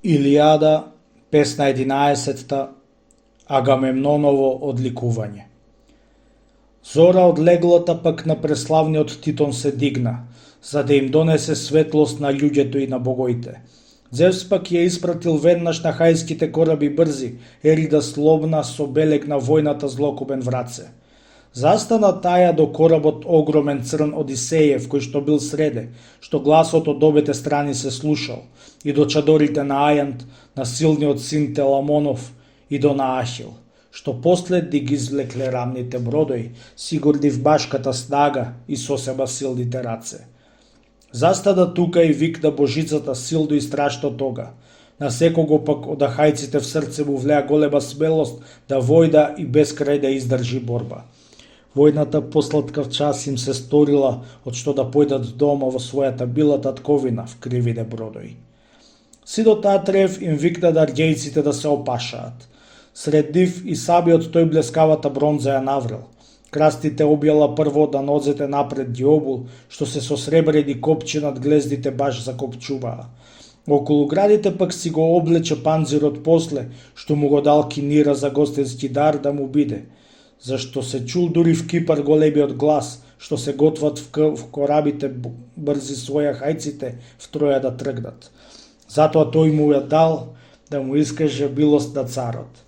Илијада, песна 11, Агамемноново одликување. Зора од леглата пак на преславниот Титон се дигна, за да им донесе светлост на луѓето и на богоите. Зевс пак ја испратил веднаш на хајските кораби брзи, ери да слобна со белег на војната злокобен враце. Застана таја до коработ огромен црн Одисеев, кој што бил среде, што гласот од обете страни се слушал, и до чадорите на Ајант, на силниот син Теламонов, и до на Ахил, што послед да ги извлекле рамните бродои, сигурни в башката снага и со себе силните раце. Застада тука и викна божицата силно и страшно тога. На секого пак од ахајците в срце му влеа голема смелост да војда и без крај да издржи борба. Војната послаткав час им се сторила од што да појдат дома во својата била татковина в кривите бродои. Сидот Атрев им викна да арѓејците да се опашаат. Сред нив и самиот тој блескавата бронза ја наврел. Крастите објала прво да нозете напред ги обул, што се со сребрени копчи над глездите баш закопчуваа. Околу градите пак си го облече панзирот после, што му го дал Кинира за гостински дар да му биде, зашто се чул дури в Кипар големиот глас, што се готват в корабите брзи своја хајците втроја да тргнат. Затоа тој му ја дал да му искаже билост на царот.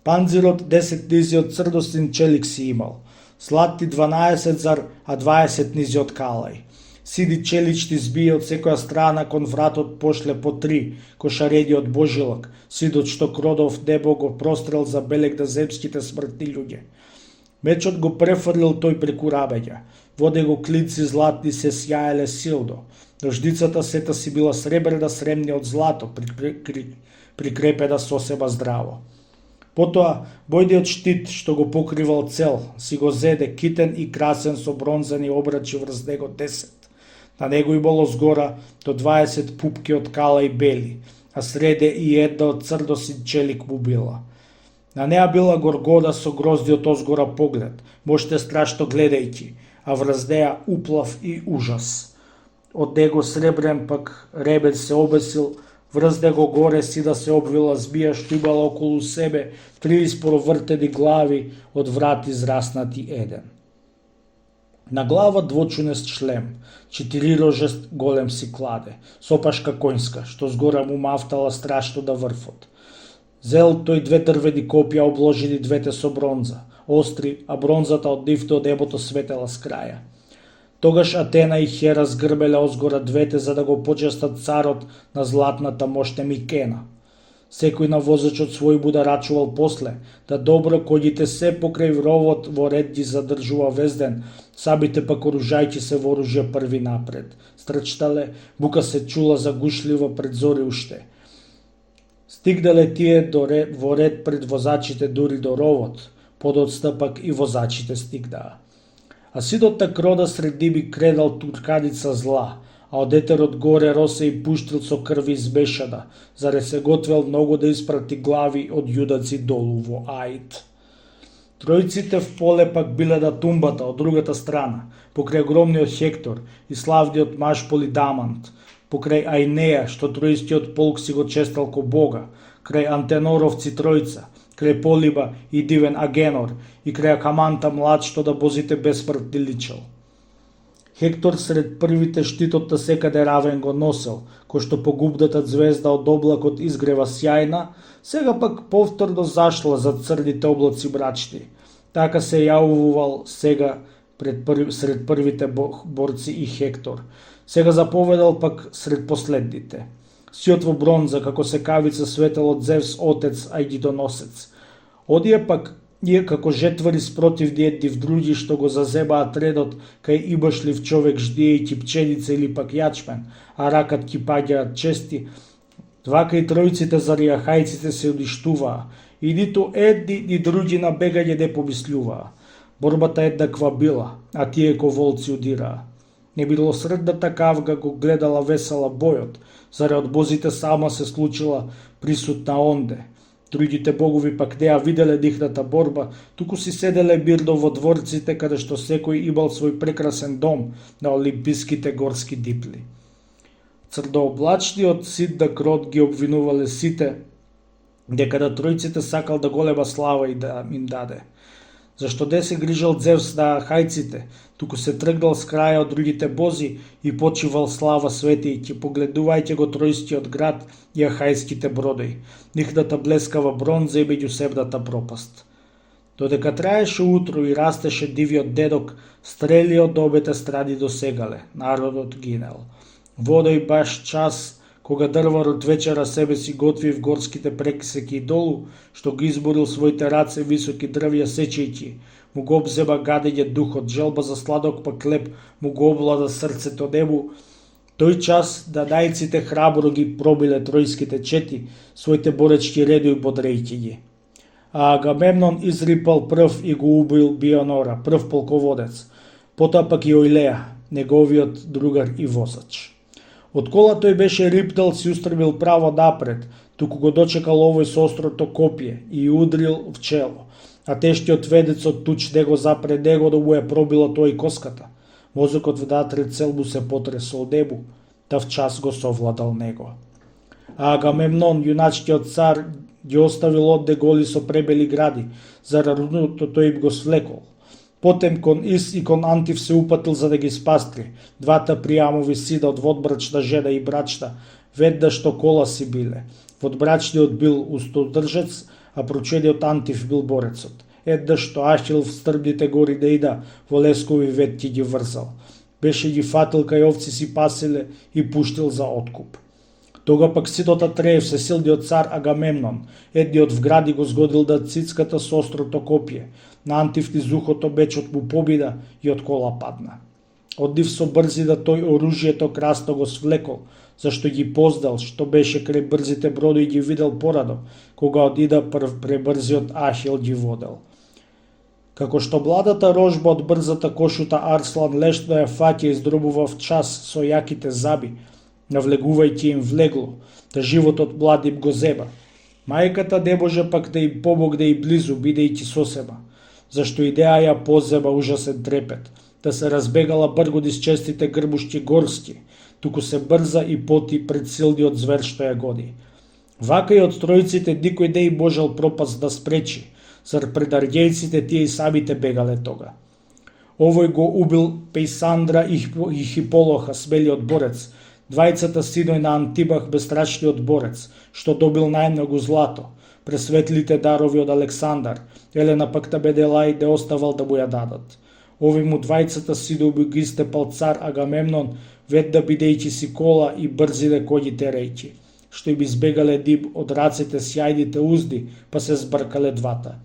Панзирот 10 низи од црдостин челик си имал, златни 12 зар, а 20 низи од калај. Сиди челични збии од секоја страна кон вратот пошле по 3, кошареди од божилак, сидот што кродов небо го прострел за белег на земските смртни луѓе. Мечот го префрлил тој преку рабења, во него клинци златни се сјаеле силно, нождицата сета си била сребрена сремни од злато, прикрепена со себе здраво. Потоа, бојниот штит што го покривал цел, си го зеде китен и красен со бронзани обрачи врз него 10. На него имало згора до 20 пупки од кала и бели, а среде и една од црдосин челик му била. На неа била горгода со гроздиот озгора поглед, можете страшно гледајќи, а врз неа уплав и ужас. Од него сребрен пак ребен се обесил, врз него горе си да се обвила збија што имала околу себе 30 провртени глави од врат израснати еден. На глава двочунест шлем, 4 рожест голем си кладе, сопашка коњска, што згора му мафтала страшно на врфот. Зел тој 2 дрвени копија обложени двете со бронза, остри, а бронзата од нив до небото светела с краја. Тогаш Атена и Хера згрбеле озгора двете за да го почестат царот на златната моште Микена. Секој на возачот свој му да рачувал после, да добро коњите се покрај ровот во ред ги задржува везден, самите пак оружајќи се во оружје први напред. Стрчтале, бука се чула загушливо пред зори уште. Стигнале тие во ред пред возачите дури до ровот, подоцна пак и возачите стигнаа. А сидот на крода сред ними кредал турканица зла, а од етерот горе росе и пуштил со крви измешана, заре се готвел многу да испрати глави од јудаци долу во Аид. Тројците в поле пак биле на тумбата од другата страна, покрај огромниот Хектор и славниот маж Полидамант, покрај Ајнеја, што тројстиот полк си го честал ко Бога, крај Антеноровци тројца, крај Полиба и дивен Агенор и крај Акаманта млад што да бозите безсмртни личел. Хектор сред првите штитот на секаде равен го носел, кој што погубната звезда од облакот изгрева сјајна, сега пак повторно зашла за црните облаци мрачни. Така се јавувал сега сред првите борци и Хектор. Сега заповедал пак сред последните. Сиот во бронза, како секавица светел од Зевс отец, а и гидоносец. Одие пак, ние како жетвари спротивни едни в други, што го зазебаат редот, кај имашлив човек ждиејќи пченица или пак јачмен, а ракат ки паѓаат чести, вака и тројците заради ахајците се уништуваа, и ниту едни ни други на бегање не помислуваа. Борбата еднаква била, а тие ко волци удираа. Немилосредната кавга го гледала весела бојот, заре од бозите сама се случила присутна онде. Другите богови пак неа виделе нивната борба, туку си седеле мирно во дворците каде што секој имал свој прекрасен дом на олимписките горски дипли. Црдооблачниот сит да крот ги обвинувале сите дека да тројците сакал да голема слава и да им даде. Зашто де се грижал Зевс на хајците, туку се тргнал с краја од другите бози и почивал слава светејќи, погледувајќи го тројстиот град и ахајските бродои, нихната блескава бронза и меѓусебната пропаст. Додека траеше утро и растеше дивиот дедок, стрели од обете страни досегале, народот гинел. Водој баш час, кога дрварот вечера себе си готви в горските прекисеки и долу, што ги изборил своите раце високи дрвја сечејќи, му го обзема гадење духот, желба за сладок па хлеб му го облада срцето нему, тој час данајците храбро ги пробиле тројските чети, своите боречки редови бодрејќи ги. А Агамемнон изрипал прв и го убил Бионора, прв полководец, потоа пак и Оилеја, неговиот другар и возач. Од кола тој беше рипнал, си устрмил право напред, туку го дочекал овој со острото копие и удрил в чело, а тештиот ведец од туч него запред него да му ја пробила тој коската. Мозокот внатре цел му се потресол небу, та в час го совладал него. А Агамемнон, јуначкиот цар, ги оставил одде голи со пребели гради, зарад руното тој им го свлекол. Потем кон Ис и кон Антив се упатил за да ги спастри, двата пријамови сина од водбрачна жена и брачна, веднаш што кола си биле. Водбрачниот бил устодржец, а прочениот Антив бил борецот. Еднаш што Ахил в стрмните гори да ида, во лескови ветки ги врзал. Беше ги фатил кај овци си паселе и пуштил за откуп. Тога пак синот Атреев, всесилниот цар Агамемнон, едниот в гради го згодил да цицката со острото копие. На Антив низ ухото мечот му побида и од кола падна. Од нив со брзина тој оружјето красно го свлекол, зашто ги познал што беше крај брзите бродои и ги видел порано, кога одида прв пребрзиот Ахил ги водел. Како што младата рожба од брзата кошута Арслан лесно ја фаќа и издробува в час со јаките заби, навлегувајќи им влегло, да животот млад им го зема. Мајката не може пак да им помогне и близу, бидејќи сосема, зашто идеја ја позема ужасен трепет, да се разбегала бргу низ честите грмушки горски, туку се брза и поти пред силниот звер што ја гони. Вака и од тројците никој не им можел пропаст да спречи, зар пред арѓејците тие и самите бегале тога. Овој го убил Пејсандра и Хиполоха, смелиот борец, двајцата синој на Антимах, бестрашниот борец, што добил најмногу злато, пресветлите дарови од Александар, Елена пак Менелај не оставал да му ја дадат. Ови му двајцата синови ги истепал цар Агамемнон, ведна бидејќи си кола и брзине коњи терејќи, што им избегале ним од рацете сјајните узди, па се збркале двата.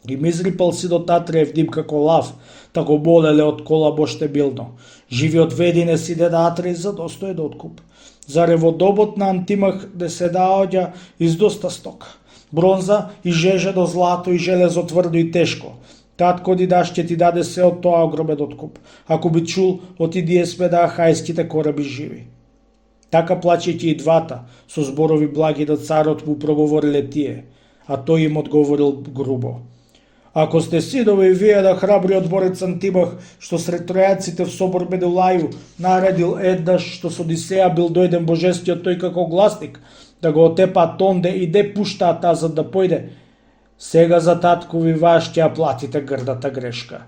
Им изрипал синот Атреев ним како лав, та го молеле од кола боште билно. Живиот ведине сине на Атреев за достоен откуп. Заре во добот на Антимах не се наоѓа издоста стока. Бронза и жежено злато и железо тврдо и тешко. Татко ни наш ќе ти даде се од тоа огромен откуп. Ако би чул, оти ние сме на ахајските кораби живи. Така плачејќи и двата, со зборови благи на царот му проговориле тие, а тој им одговорил грубо. Ако сте синови вие на храбриот борец Антимах, што сред тројаците в собор Менелају наредил еднаш што со Одисеја бил дојден божествиот тој како гласник, да го отепаат онде и не пуштаат тазад да појде, сега за таткови ваш ќе ја платите грдата грешка.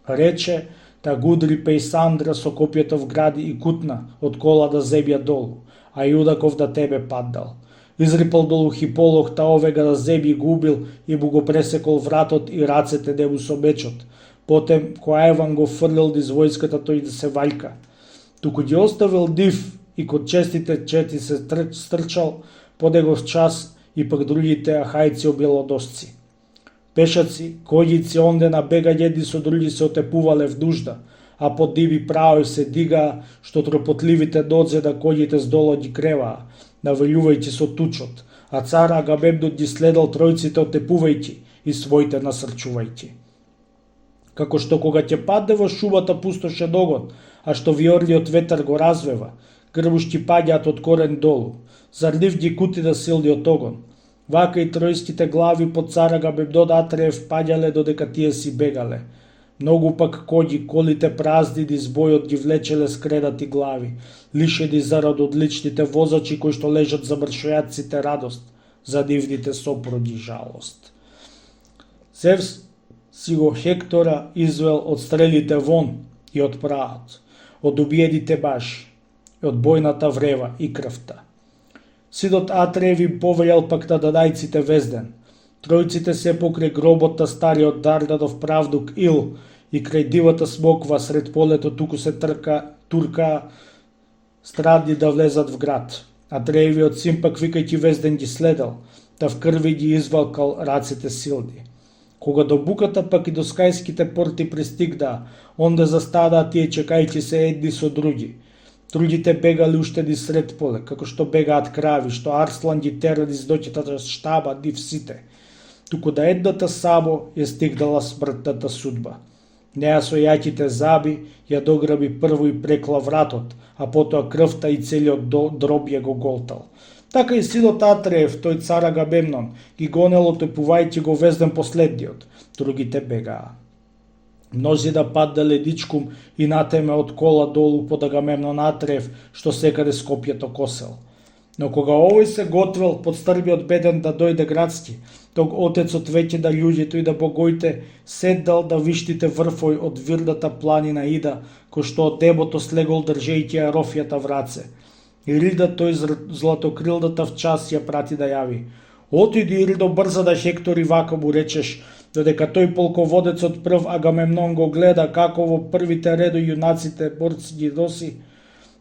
Рече, та гудри Пејсандра со копието в гради и кутна од кола да земја долу, а Јудаков да тебе паддал. Изрипал долу Хиполох, та овега да земји го убил и му го пресекол вратот и рацете нему со мечот. Потем Коаеван го фрлил низ војската тој да се вајка. Туку ги оставил нив и кон честите чети се стрчал по негов час и пак другите ахајци обелодосци. Пешаци, коњици онде на бегање едни со други се отепувале в нужда, а под диви праој се дигаа, што тропотливите нодзе на коњите здолу ги креваа, навелјувајќи со тучот, а цар Агамемнон ги следал тројците отепувајќи и своите насрчувајќи. Како што кога ќе падне во шумата пустошен огон, а што виорниот ветар го развева, грмушки паѓаат од корен долу, зар нив ги кутина силниот огон. Вака и тројските глави под цар Агамемнон Атреев паѓале додека тие си бегале. Многу пак коѓи, колите празни низ бојот ги влечеле скредати глави, лишени зарад одличните возачи кои што лежат за мршојаците радост, за нивните сопруги жалост. Зевс си го Хектора извел од стрелите вон и од праат, од убиените баши, и од бојната врева и крвта. Синот Атреев им повелел пак на дадајците везден. Тројците се покрај гробот на стариот Дарданов правнук Ил и крај дивата смоква сред полето туку се турка страдни да влезат в град. Атреевиот син пак викајќи везден ги следел, да в крви ги извалкал рацете силни. Кога до буката пак и до скајските порти пристигнаа, онде застадаа тие чекајќи се едни со други. Другите бегали уште низ сред поле, како што бегаат крави, што Арслан ги тера низ доќата штаба нив сите. Туку да едната само ја стигнала смртната судба. Неа со јаките заби ја дограби прво и прекла вратот, а потоа крвта и целиот дроб ја го голтал. Така и синот Атреев, тој цар Агамемнон, ги гонел отепувајќи го везден последниот, другите бегаа. Мнозина паднале дичкум и натеме од кола долу под Агамемнон Атреев, што секаде Скопјето косел. Но кога овој се готвел под стрбиот беден да дојде градски, тог отецот веќе да луѓето и да богоите седдал да виштите врфој од вирната планина Ида, кој што од небото слегол држејќи ја рофјата в раце. И Рида тој златокрилдата в час ја прати да јави. Отиди, Ридо, брза да Хектор и вака му речеш, додека тој полководецот прв Агамемнон го гледа како во првите редови јунаците борци ги носи,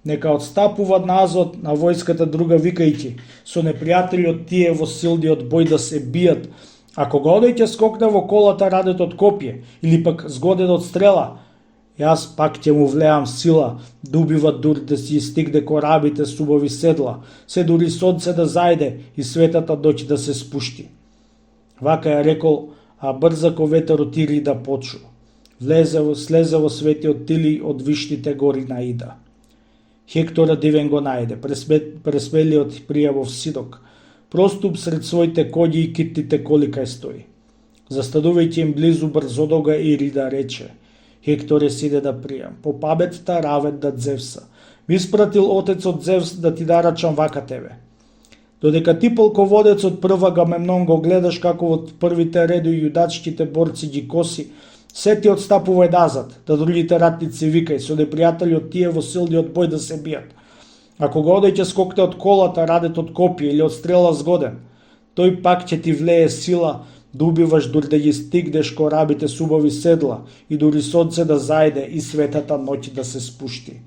нека отстапува назад на војската друга викајќи, со непријателјот тие во силниот бој да се бијат, а кога одеј ќе скокне во колата радет од копје, или пак згоден од стрела, јас пак ќе му влеам сила, да убива дур да си стигне корабите с убави седла, се дури сонце да зајде и светата ноќ да се спушти. Вака ја рекол, а брзако ветерот Ири да почу. Слезе во светиот Тили од вишните гори на Ида. Хектора дивен го најде, пресмелиот пријавов синок, проступ сред своите коњи и китните коли кај стои. Застанувајќи им близу брзодога Ирида рече, Хекторе, сине да пријам, по паметта равен на Зевса. Ми испратил отецот Зевс да ти нарачам вака тебе. Додека ти полководецот прв Агамемнон го гледаш како од првите редови јудачките борци ги коси, се ти отстапувај назад, да другите ратници викај, со непријателјот тие во силниот бој да се бијат. А кога одеј ќе скокне од колата, радет од копија или од стрела згоден, тој пак ќе ти влее сила да убиваш дури да ги стигнеш корабите с убави седла и дури сонце да зајде и светата ноќ да се спушти.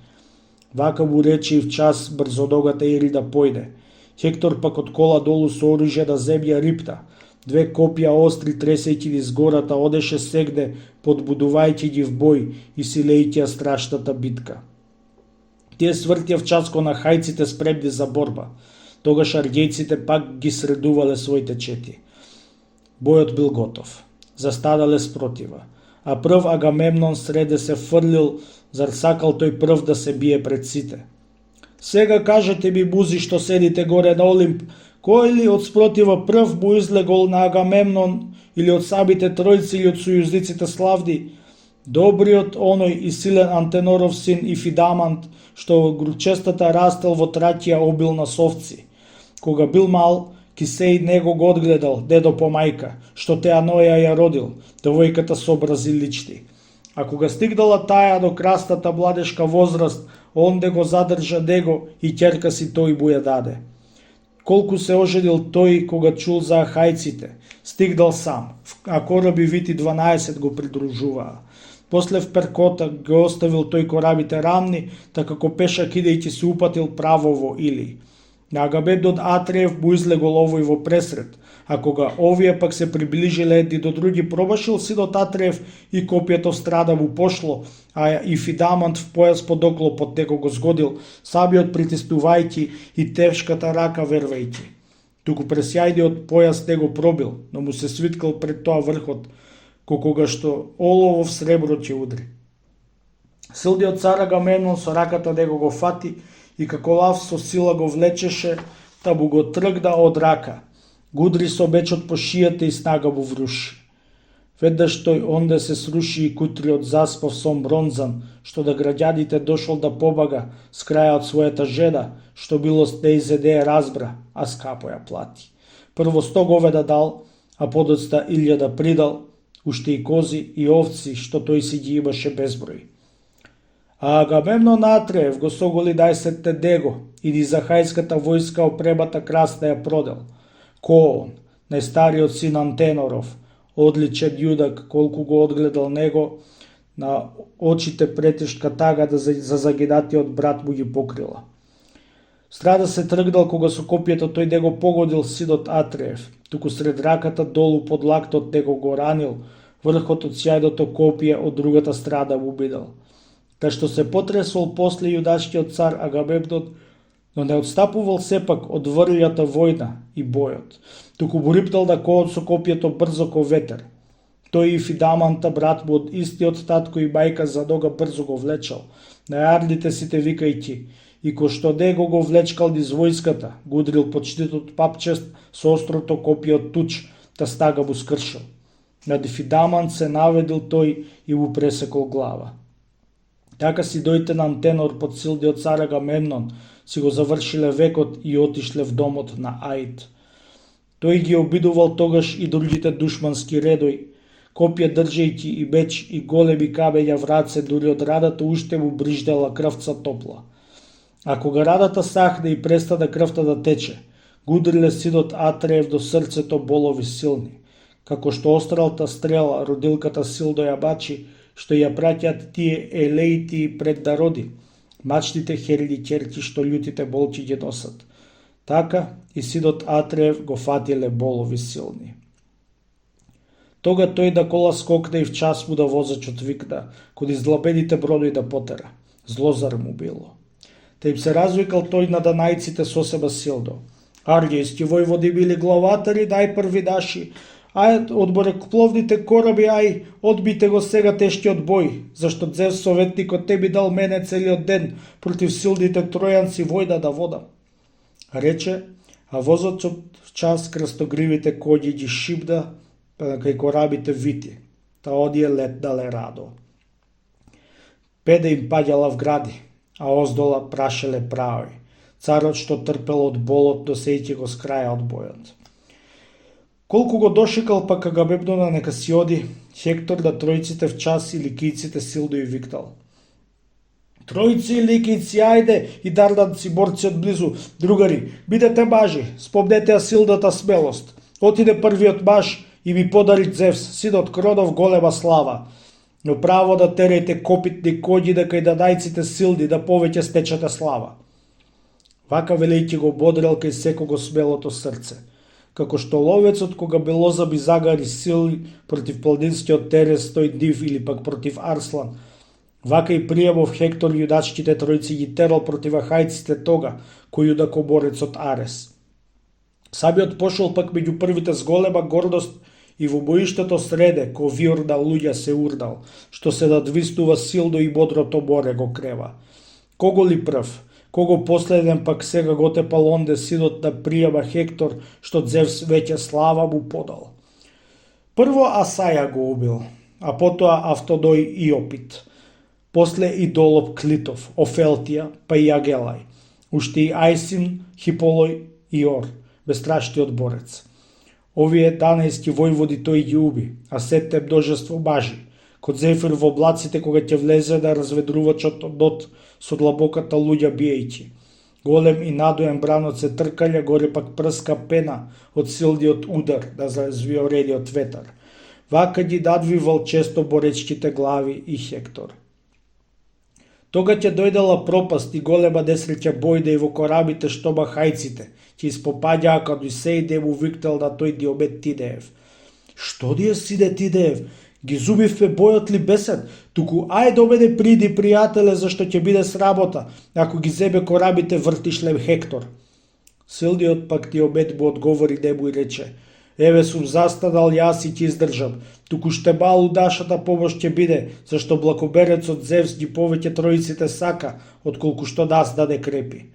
Вака му рече и в час брзоногата Ири да појде. Хектор пак од кола долу со оружје на земја рипта, две копија остри тресејќи низ гората одеше сегде, подбудувајќи ги в бој и силејќи ја страшната битка. Тие свртија в часко на хајците спремни за борба, тогаш аргејците пак ги средувале своите чети. Бојот бил готов, застадале спротива, а прв Агамемнон среде се фрлил, зар сакал тој прв да се бие пред сите. Сега кажете ми, бузи што седите горе на Олимп, кој ли од спротива прв му излегол на Агамемнон или од самите тројци или од сојузниците славни, добриот оној и силен Антеноров син Ифидамант, што во гручестата растел во Тракија обил на совци. Кога бил мал, Кисеј него го одгледал, дедо по мајка, што Теаноја ја родил, девојката со образи лични. А кога стигнала таја до крастата младешка возраст, онде го задржа него и ќерка си тој му ја даде. Колку се оженил тој кога чул за ахајците, стигнал сам, а кораби вити 12 го придружуваа. После в Перкота го оставил тој корабите рамни, така како пешак идејќи се упатил право во Или. На Агамемнон Атреев му излегол овој во пресред, а кога овие пак се приближиле едни до други, пробашил синот Атреев и копјето в страда му пошло, а Ифидамант в појас под оклопот него го згодил, самиот притиснувајќи и тешката рака вервајќи. Туку пресјајниот појас него пробил, но му се свиткал пред тоа врхот, кога што олово в сребро ќе удри. Силниот цар Агамемнон со раката него го фати и како лав со сила го влечеше, та му го тргна од рака. Гудри со мечот по шијата и снага му вруши. Веднаш тој онде се сруши и кутриот заспав сом бронзан, што да граѓаните дошол да побага с краја од својата жеда, што било да изедеја разбра, а скапо ја плати. Прво 100 говеда дал, а подоцна 1000 придал, уште и кози и овци, што тој си ги имаше безброј. А Агамемнон Атреев го соголи 10 него, иди за хајската војска опремата красна ја продел. Коон, најстариот син Антеноров, одличен јудак, колку го одгледал него, на очите претешка тага да за загинатиот брат му ги покрила. Страда се тргнал кога со копието тој да го погодил синот Атреев, туку сред раката долу под лактот него го ранил, врхот од сјајното копие од другата страда му бидал. Та што се потресол после јудачкиот цар Агамемнон, но не отстапувал сепак од врлјата војна и бојот, туку му рипнал на коон со копието брзо ко ветер. Тој и Фидаманта, брат му од истиот татко и мајка, за нога брзо го влечал, на јарлите сите викајќи, и ко што него го влечкал низ војската, го удрил почитот папчест со острото копие од туч, та стага му скршил. Над Фидамант се наведил тој и му пресекол глава. Така си дојте на Антенор под силниот цар Агамемнон, си го завршиле векот и отишле в домот на Аид. Тој ги обидувал тогаш и другите душмански редој, копија држејќи и меч и големи камења в раце, дури од радата уште му бриждала крвца топла. А кога радата сахне и престана крвта да тече, го удриле синот Атреев до срцето болови силни, како што остралта стрела родилката силно ја бачи, што ја праќаат тие елеити пред да роди, мачните херли ќерки што љутите болчи ги носат. Така и синот Атреев го фатиле болови силни. Тога тој да кола скокне и в час му да возачот викна, код издлабените бронои да потера. Злозар му било. Та им се развикал тој на данајците со себе силно. Арѓејски војводи били главатари, најпрви наши, ај од морепловните кораби, ај одбите го сега тешкиот бој, зашто Зевс советникот те би дал мене целиот ден против силните тројанци војна да водам. Рече, а возачот в час крстогривите коњи ги шибда кај корабите вити, та одие летнале радо. Педе им паѓала в гради, а оздола прашеле прави. Царот што трпел од болот досејќи го с краја од бојот. Колку го дошекал пак Агамемнона нека си оди, Хектор на тројците в час и ликијците силно и виктал. Тројци и ликијци, ајде и дарданци борци од близу, другари, бидете мажи, спомнете ја силната смелост. Отиде првиот маж и ми подари Зевс, синот Кронов, голема слава. Но право да терејте копитни коњи дека и данајците силни да повеќе стечете слава. Вака велејќи го бодрел кај секого смелото срце. Како што ловецот кога белоза би загари сили против планинскиот терес, тој див или пак против арслан, вака и приемов Хектор јудачките тројци ги терал против ахајците тога, кој јудакоборецот Арес. Самиот пошол пак меѓу првите с голема гордост и во боиштето среде, ко виор на луѓа се урдал, што се надвиснува силно и бодрото море го крева. Кого ли прв? Кого последен пак сега го тепал онде синот на пријама Хектор, што Зевс веќе слава му подал. Прво Асаја го убил, а потоа Автодој и Опит. После и Долоп Клитов, Офелтија, па и Агелај. Уште и Ајсин, Хиполој и Ор, бестрашниот борец. Овие 11 војводи тој ги уби, а сетте множество мажи, код Зефир во облаците кога ќе влезе да разведрувачот од со длабоката луѓа биејќи. Голем и надоен бранот се тркалја, горе пак прска пена од силниот удар на развиорениот ветар. Вака ги надвивал често боречките глави и Хектор. Тога ќе дојдела пропаст и голема несреќа бојда и во корабите што хајците, ќе испопаѓаа каду сеј да му виктал на тој Диомед Тидеев. Што ди е, сине Тидеев? Ги зубивме бојот ли бесен? Туку ај до мене приди, пријателе, зашто ќе биде сработа, ако ги зебе корабите вртишлем Хектор. Силниот пак Диомед му одговори нему и рече, еве сум застанал јас и ќе издржам, туку ште малу нашата помош ќе биде, зашто блакоберецот Зевс ги повеќе тројците сака, отколку што нас да не крепи.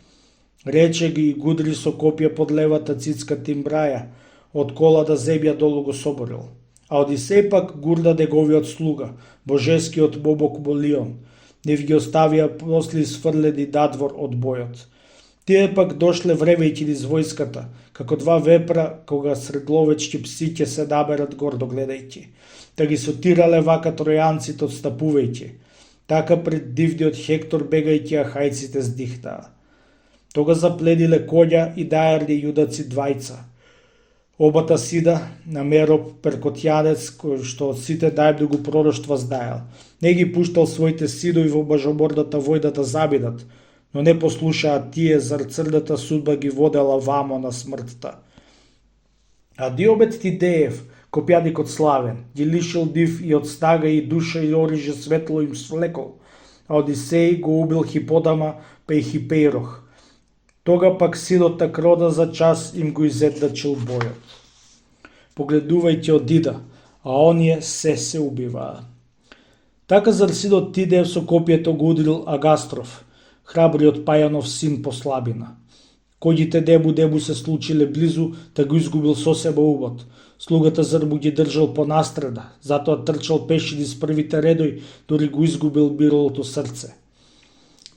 Рече ги и гудри со копија под левата цицка Тимбраја, од кола да земја долу го соборил. А Одисеј пак гурда неговиот слуга, божескиот бобок Болион, не ги оставија после сфрлени надвор од бојот. Тие пак дошле вревејќи низ војската, како два вепра кога средловечки пси ќе се наберат гордо гледајќи. Та ги сотирале вака тројанците отстапувајќи. Така пред дивниот Хектор бегајќи ахајците здихтаа. Тога запледиле коња и дајарни јудаци двајца. Обата сида на Мероп перкотјанец, кој што од сите најмногу пророштва знаел. Не ги пуштал своите синови во божоморната војна да забидат, но не послушаа тие, зар црната судба ги водела вамо на смртта. А Диобет Тидеев, копјаникот славен, ги лишил нив и од снага и душа и ориже светло им свлекол, а Одисеј го убил Хиподама па и Хипеирох. Тога пак синот на Крода за час им го изедначил бојот. Погледувајќи одида, а оние се убиваа. Така зар синот Тидеев со копието го удрил Агастров, храбриот Пајанов син по слабина. Коњите дебу се случиле близу, та го изгубил сосема убот. Слугата зар му ги држал понастреда, затоа трчал пеши низ првите редој, дори го изгубил биролото срце.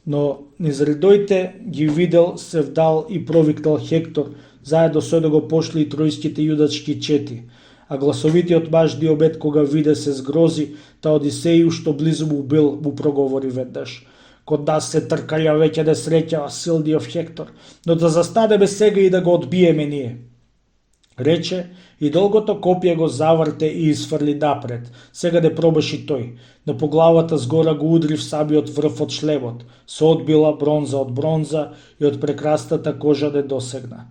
Но низ редоите ги видел, се вдал и провикнал Хектор, заедно со него пошли и тројските јудачки чети. А гласовитиот маж Диобет кога виде се згрози, та Одисеју што близу му бил, му проговори веднаш. Код нас се тркаја веќе несреќа силниот Хектор, но да застанеме сега и да го одбиеме ние. Рече и долгото копје го заврте и изфрли напред. Сега не пробаши тој, но по главата згора го удри в самиот врв од шлемот, со одбила бронза од бронза и од прекрасната кожа не досегна.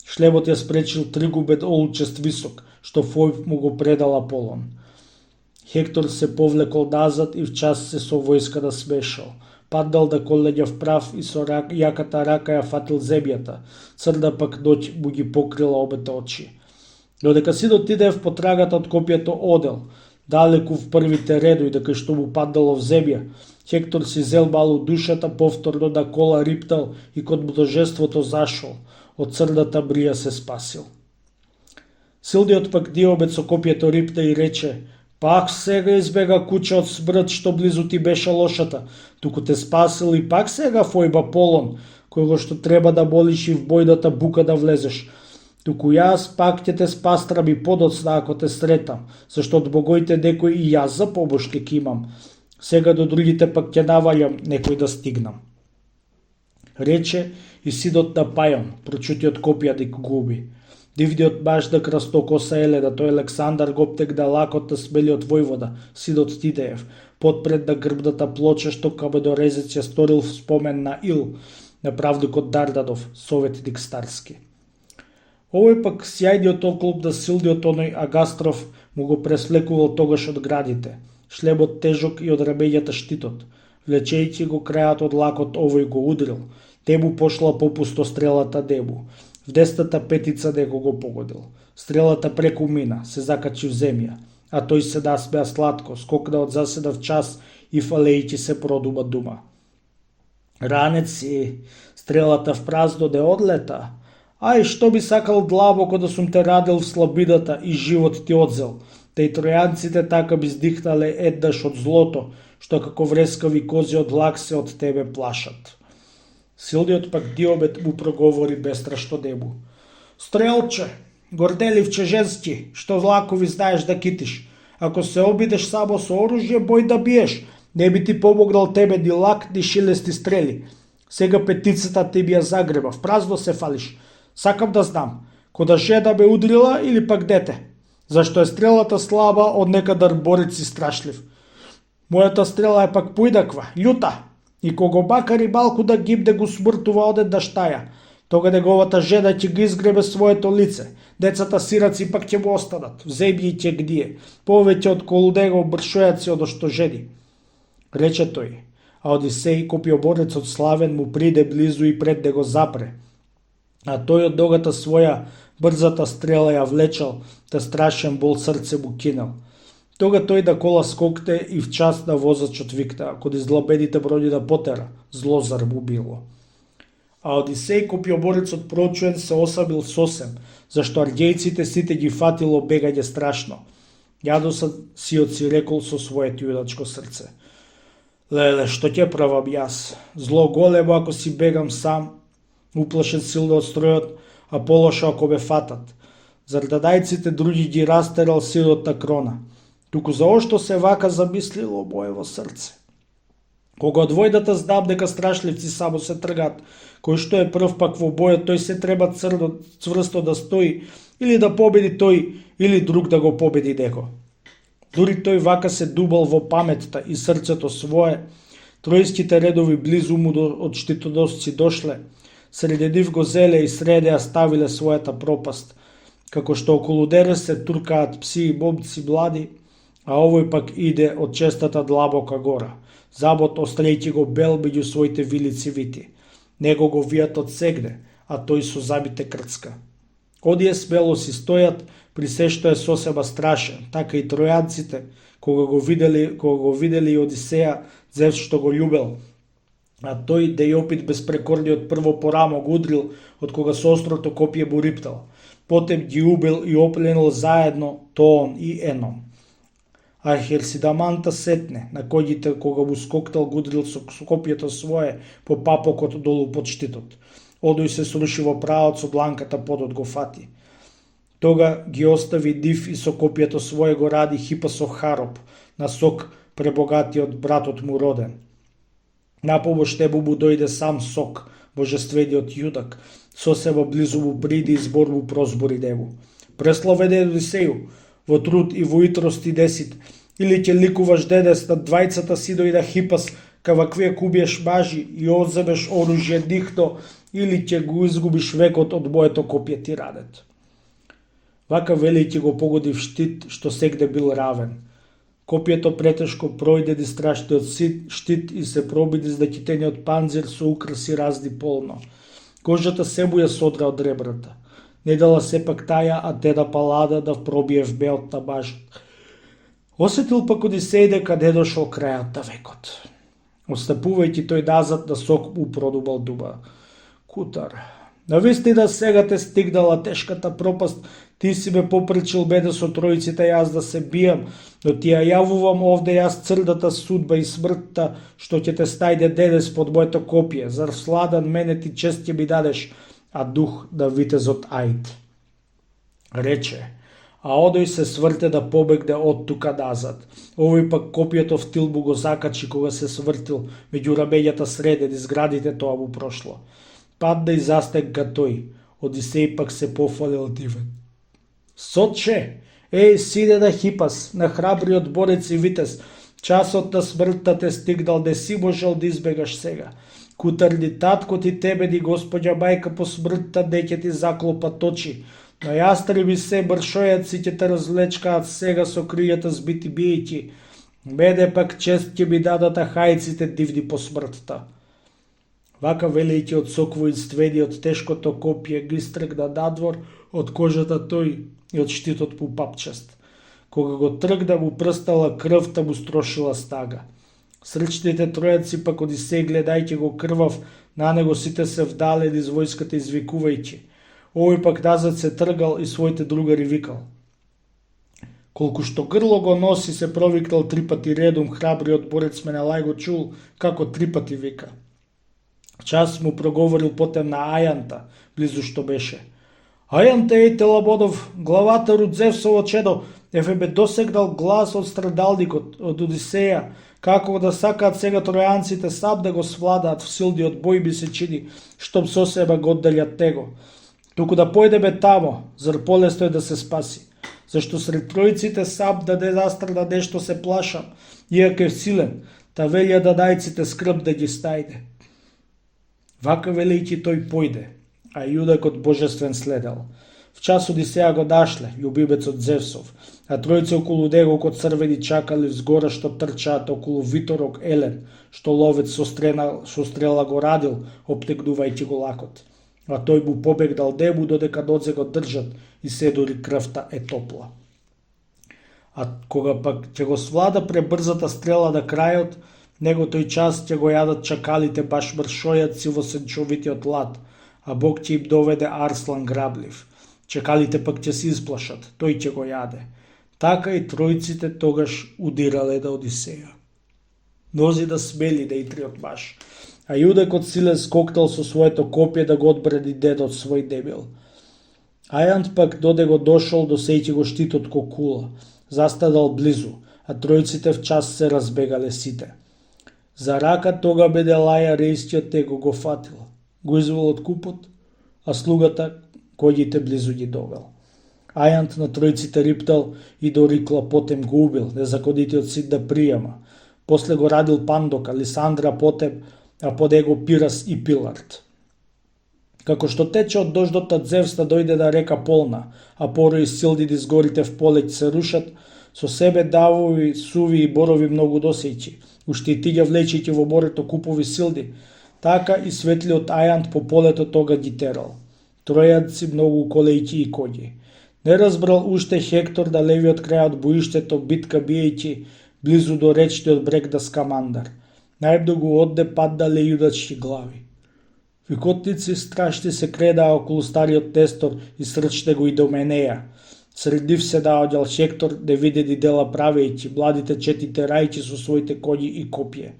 Шлемот ја спречил тригубен олучест висок, што Фојб му го предал Аполон. Хектор се повлекол назад и в час се со војска насмешал. Паднал да колења вправ и со јаката рака ја фатил земјата, црна пак ноќ му ги покрила обете очи. Но дека синот Тидеев потрагата од копјето одел, далеку в првите редои, дека што му паднало в земја, Хектор си зел малу душата, повторно на кола риптал и код множеството зашол, од црната брија се спасил. Силниот пак Диобет со копјето рипна и рече: пак сега избега куче од смрт што близу ти беше лошата, туку те спасил и пак сега Фојб Аполон, којго што треба да молиш и в бојната бука да влезеш. Туку јас пак ќе те спастрам и подоцна ако те сретам, зашто од богоите некој и јас за помошник имам. Сега до другите пак ќе навалјам некој да стигнам. Рече и синот на Пајон, прочутиот копјаник губи. Дивниот маж на крастокоса Елена, тој Александар го обтегна лакот на смелиот војвода, синот Тидеев, подпред на грбната плоча што каменорезец ја сторил в спомен на Ил, на правникот Дарданов, советник старски. Овој пак сјајниот оклоп на силниот оној Агастров му го преслекувал тогаш од градите, шлемот тежок и од рамењата штитот. Влечејќи го крајот од лакот овој го удрил, те му пошла попусто стрелата небу. В десната петица него го погодил. Стрелата преку мина, се закачи в земја, а тој се насмеа сладко, скокна од заседав час и фалејќи се продума дума. Ранец си, стрелата в празно не одлета. Ај, што би сакал длабоко да сум те радил в слабината и живот ти одзел, та и тројанците така би здихнале еднаш од злото, што како врескави кози од лак се од тебе плашат. Силниот пак Диобет му проговори бестрашно небу. Стрелче, горделивче женски, што влакови знаеш да китиш. Ако се обидеш само со оружје, бој да биеш. Не би ти помогнал тебе ни лак, ни шилести стрели. Сега петицата ти би ја загреба, в празно се фалиш. Сакам да знам, кода жена ме удрила или пак дете. Зашто е стрелата слаба, од некадар борец си страшлив. Мојата стрела е пак поинаква, љута. И кого макари малку да гибне го смртува одеднаш таја. Тога неговата жена ќе ги изгребе своето лице. Децата сираци пак ќе му останат. Земји ќе гние. Повеќе од колу него бршојаци од што жени. Рече тој. А Одисеј, копјоборецот славен, му приде близу и пред него запре. А тој од ногата своја брзата стрела ја влечал, та страшен бол срце му кинал. Тога тој да кола скокте и в час на возачот викна, код издлабените броњи да потера, зло зар му било. А Одисеј, копјоборецот прочуен, се осамил сосем, зашто арѓејците сите ги фатило бегање страшно. Јадосът сиот си рекол со своето јудачко срце: Леле, што ќе правам јас? Зло големо ако си бегам сам, уплашен силно од стројот, а полошо ако ме фатат. Зар дадајците други ги растерал синот на крона? Туку заошто се вака замислило моево срце? Кога од војдата знам дека страшливци само се тргаат, кој што е прв пак во бојот, тој се треба цврсто да стои, или да победи тој, или друг да го победи него. Дури тој вака се дубал во паметта и срцето свое, тројските редови близу му од штитоносци дошле, среде нив го зеле и среде ја ставиле својата пропаст, како што околу дере се туркаат пси и момци млади, а овој пак иде од честата длабока гора, забот острејќи го бел меѓу своите вилици вити. Него го вијат од сегде, а тој со забите крцка. Одие смело си стојат, при се што е сосема страшен, така и тројанците, кога го видели и Одисеја, Зевс што го љубел, а тој да и опит безпрекорниот прво по рамо го удрил, од кога со острото копје му риптал, потем ги убил и опленил заедно Тоон и Еном. А Херсидаманта сетне, на коњите кога му скоктал го удрил со копјето свое по папокот долу под штитот. Одој се сруши во правот со дланката подот го фати. Тога ги остави нив и со копјето свое го ради Хипасов Хароп, на Сок пребогатиот братот му роден. На помош нему му дојде сам Сок, божествениот јудак, сосема близу му приди и збор му прозбори нему. Преславен Одисеју, во труд и во итрости десит, или ќе ликуваш денес на двајцата синови на Хипас, каваквие кубиеш мажи и одземеш оружје нихто, или ќе го изгубиш векот од моето копје тиранет. Вака велејќи го погоди в штит, што сегде бил равен. Копјето претешко пројде ди страшниот штит и се пробиди за китениот панзир со украси разни полно. Кожата се му ја содра од ребрата. Не дала сепак таја, а теда палада да пробие в беот на бажа. Осетил пак Одисеј дека не дошол крајот на векот. Остапувајќи тој назад на Сок му продубал дуба. Кутар, навистина сега те стигнала тешката пропаст, ти си ме попречил мене со тројците јас да се бијам, но ти ја јавувам овде јас црдата судба и смртта, што ќе те стајде денес под моето копје, зар сладан мене ти чест ќе ми дадеш, а дух на витезот Аид. Рече, а одој се сврте да побегне од тука назад. Овој пак копјето в тил му го закачи кога се свртил, меѓу рамењата среде низ градите тоа му прошло. Падна и застегка тој, Одисеј пак се пофалил дивен. Сотче, сине на Хипас, на храбриот борец и витез, часот на смртта те стигнал, не си можел да избегаш сега. Кутар ни татко ти тебе ни господја мајка по смртта не ќе ти заклопат очи, но јастреби се бршојаци ќе те развлечкаат сега со кријата збити бијќи. Мене пак чест ќе ми дадат хајците дивни по смртта. Вака велејќи од Сок воинствениот тешкото копје ги стргна надвор од кожата тој и од штитот му папчест. Кога го тргна му прстала крвта му строшила стага. Сречните тројаци пак Одисеј гледајќи го крвав, на него сите се вдалени из војската извикувајќи. Овој пак назад се тргал и своите другари викал. Колку што грло го носи се провикнал 3 пати редом, храбриот борец Менелај го чул како 3 пати вика. Час му проговорил потем на Ајанта, близу што беше. Ајанта ејте Лабодов, главата од Зевсово чедо, ефе бе досегнал глас од страдалникот, од Одисеја, како да сакаат сега тројанците сам да го свладаат в силниот бој би се чини, штом со себе го одделјат него. Туку да појдеме тамо, зар полесно е да се спаси. Зашто сред тројците сам да не застрада нешто се плашам, иако е силен, та велја да најците скрб да ги стајде. Вака велејќи тој појде, а јудакот божествен следел. В час Одисеја го нашле, љубимецот Зевсов, а тројце околу него ко црвени чакали взгора што трчаат околу виторок Елен, што ловец со стрела го радил, обтегнувајќи го лакот. А тој му побегнал нему додека нозе го држат и се дори крвта е топла. А кога пак ќе го свлада пребрзата стрела на крајот, него тој час ќе го јадат чакалите баш мршојаци во сенчовитиот лад, а Бог ќе им доведе арслан граблив. Чакалите пак ќе се исплашат, тој ќе го јаде. Така и тројците тогаш удирале да Одисеја. Нози да смели да и триот баш, а јудекот силен скоктал со своето копје да го одбрани дедот свој дебил. Ајант пак доде го дошол до сејќи го штитот ко кула, застадал близу, а тројците в час се разбегале сите. За рака тога беде лаја рејстиот tego го фатил, го извел од купот, а слугата коњите близу ги довел. Ајант на тројците риптал и до Рикла потем го убил, незаконитиот син да пријама. После го радил Пандока, Лисандра потем, а под его Пирас и Пилард. Како што тече од дождот Зевс да дојде да река полна, а порои силди да изгорите в полеќ се рушат, со себе давови, суви и борови многу досејчи, уште и тиѓа влечејќи во морето купови силди, така и светлиот Ајант по полето тога ги терал. Тројаци многу колејќи и коњи. Не разбрал уште Хектор да леви од крајот боиштето битка биејќи близу до речниот брег да Скамандар. Најмногу одде паднале јудачки глави. Викотници страшни се кредаа околу стариот Нестор и срчте го и до Менеја. Сред нив се наоѓал Хектор невидени дела правејќи, младите четите рајчи со своите коњи и копје.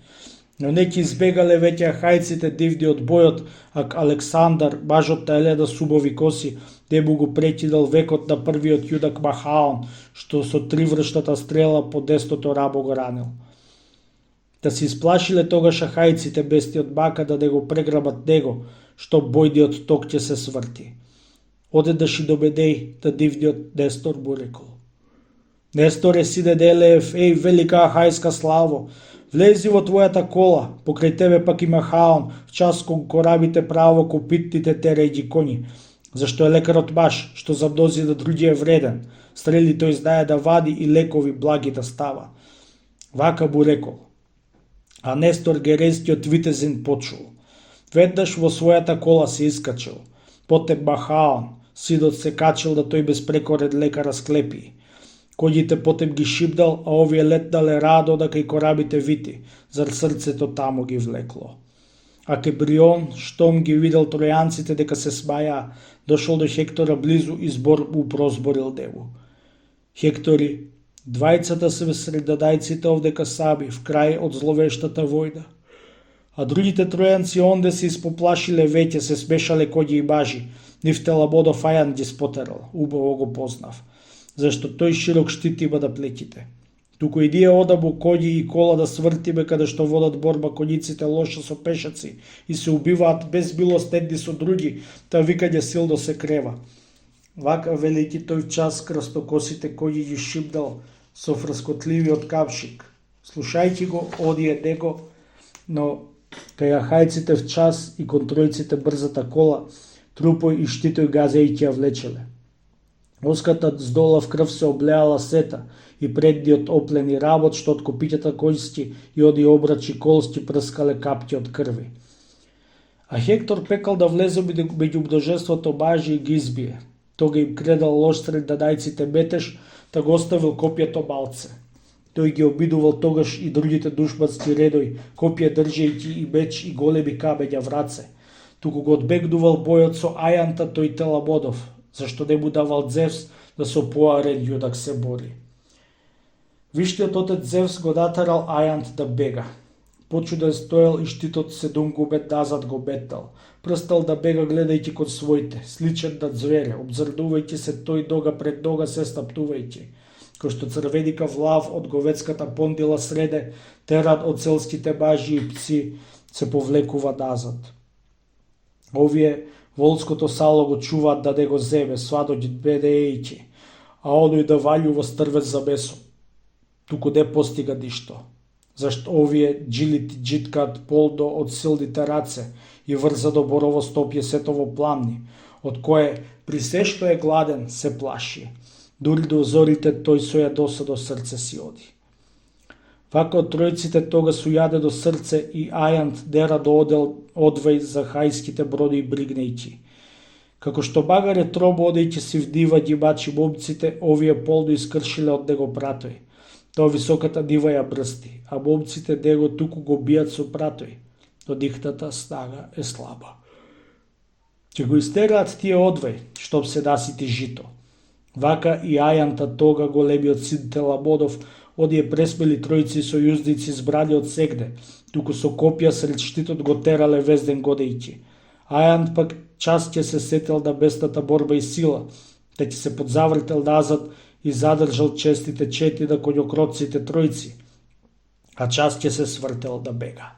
Но неки избегале веќе хајците дивни од бојот, а Александар, мажот на Елена субови коси, не му го прекидал векот на првиот јудак Махаон, што со тривршната стрела по десното рамо го ранил. Да се исплашиле тогаш хајците бестиот мака да не го преграбат него, што бојниот ток ќе се сврти. Одеднаш и до Менеј, да дивниот Нестор му рекол: Несторе, сине Делеев, еј, велика ахајска славо, влези во твојата кола, покрај тебе пак има Хаон, в час кон корабите право копитните терејги коњи, зашто е лекарот баш, што за мнози на други е вреден, стрели тој знае да вади и лекови благи да става. Вака му рекол. А Нестор геренскиот витезин почул. Веднаш во својата кола се искачил, потем Махаон, синот се качил да тој безпрекорен лекара склепи. Коњите потем ги шибдал, а овие летнале радо да кај корабите вити, зар срцето таму ги влекло. А Кебрион, штом ги видел тројанците дека се смаја, дошол до Хектора близу и збор му прозборил него. Хектори, двајцата се сред дадајците овдека сами, в крај од зловештата војна. А другите тројанци онде се испоплашиле веќе, се смешале коњи и бажи, нив Телабодов Ајан ги спотерал, убаво го познав, зашто тој широк штит има да плеќите. Туку и ние одаму коњи и кола да свртиме каде што водат борба коњиците лошо со пешаци и се убиваат без милост едни со други, та викање силно се крева. Вака велики тој час крстокосите коњи ги шибдал со фрскотливиот камшик. Слушајќи го, одие него, но кај ахајците в час и кон тројците брзата кола, трупој и штитој газејќи ја влечеле. Оската здола в крв се облеала сета и предниот оплени работ, што од копиќата коњски и оди обрачи колски прскале капки од крви. А Хектор пекал да влезе меѓу множеството бажи и ги избие. Тога им кредал лош сред дадајците метеж, та го оставил копјето малце. Тој ги обидувал тогаш и другите душмански редои, копје држејќи и меч и големи камења в раце. Туку го одбегнувал бојот со Ајанта тој Телабодов, зашто не му давал Зевс да со поарен јудак се бори. Виштиот отец Зевс го натарал Ајант да бега. Почуден стоел и штитот седумгубет назад го метнал. Прстал да бега гледајќи кон своите, сличен на звере, обзрдувајќи се тој нога пред нога се стаптувајќи. Кој што црвеника влав од говецката пондила среде, теран од селските бажи и пци се повлекува назад. Овие волското сало го чуваат да не го земе, свадоќ бедејќи, а оној да вајува стрвен за месо. Туку не постига ништо. Зашто овие джилити джиткаат полдо од силните раце и врзано борово стопје сетово пламни, од кое при се што е гладен се плаши. Дури до зорите тој со јадоса до срце си оди. Вака од тројците тога су јаде до срце и Ајант дера до одвај за хајските броди бригнејќи. Како што багаре тробо одејќи си вдива ги мачи момците, овие полдо искршиле од него пратој. Тоа високата нива ја брсти, а момците него туку го бијат со пратој, но дихната снага е слаба. Ќе го истераат тие одвај, штом се насити жито. Вака и ајанта тога големиот син Телабодов одие преспели тројци сојузници збрали од сегде, туку со копија сред штитот го терале везден годејќи. Ајант пак час ќе се сетел да бесната борба и сила, те ќе се подзавртел назад и задржал честите чети да коњокроците тројци, а час ќе се свртел да бега.